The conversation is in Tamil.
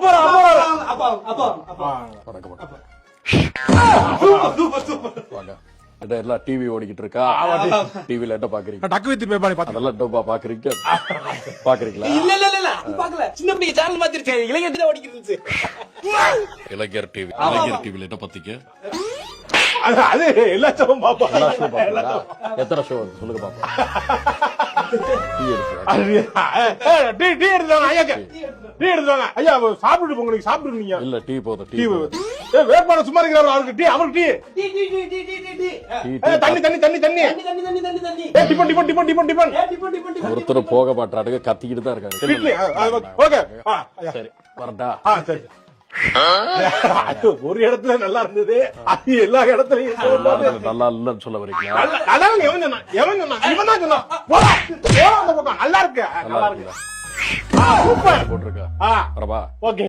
அப்புறம் வாங்க. எல்லாம் டிவி ஓடிக்கிட்டு இருக்கா. டிவில என்ன பாக்குறீங்க? டக்கு வித்து பேபானி பாத்து அதெல்லாம் டப்பா பாக்குறீங்க. பாக்குறீங்களா? இல்ல பாக்கல. சின்ன பிள்ளை சேனல் மாத்திருச்சு. இளைஞர் தான் ஓடிக்கிட்டு இளைஞர் டிவி. இளைஞர் டிவில என்ன பாத்தீங்க? அது எல்லா ஷோவும் பாப்பா. எல்லா ஷோ பாப்பீங்களா? எத்தனை ஷோ வருது சொல்லுங்க பாப்போம். டீ எடுத்துவாங்க ஐயாக்கு. டீ எடுத்துவாங்க ஐயா. சாப்பிட்டு போங்க. நீங்க சாப்பிட்டு நீங்க. இல்ல டீ போதும். டீ வேட்பாளர் சும்மா இருக்கிறாரு. அவருக்கு டீ. அவருக்கு டீ. தண்ணி. டிபன். ஒருத்தர் போக மாட்டாருங்க. கத்திக்கிட்டு தான் இருக்காரு. ஓகே சரி வரட்டா? சரி. ஒரு இடத்துல நல்லா இருந்தது. அது எல்லா இடத்துலயும் நல்லா இல்லன்னு சொல்ல வரீங்களா? எவன் சொன்னா? இவன் தான் சொன்னான். நல்லா இருக்கு. போட்டிருக்கா. ஓகே.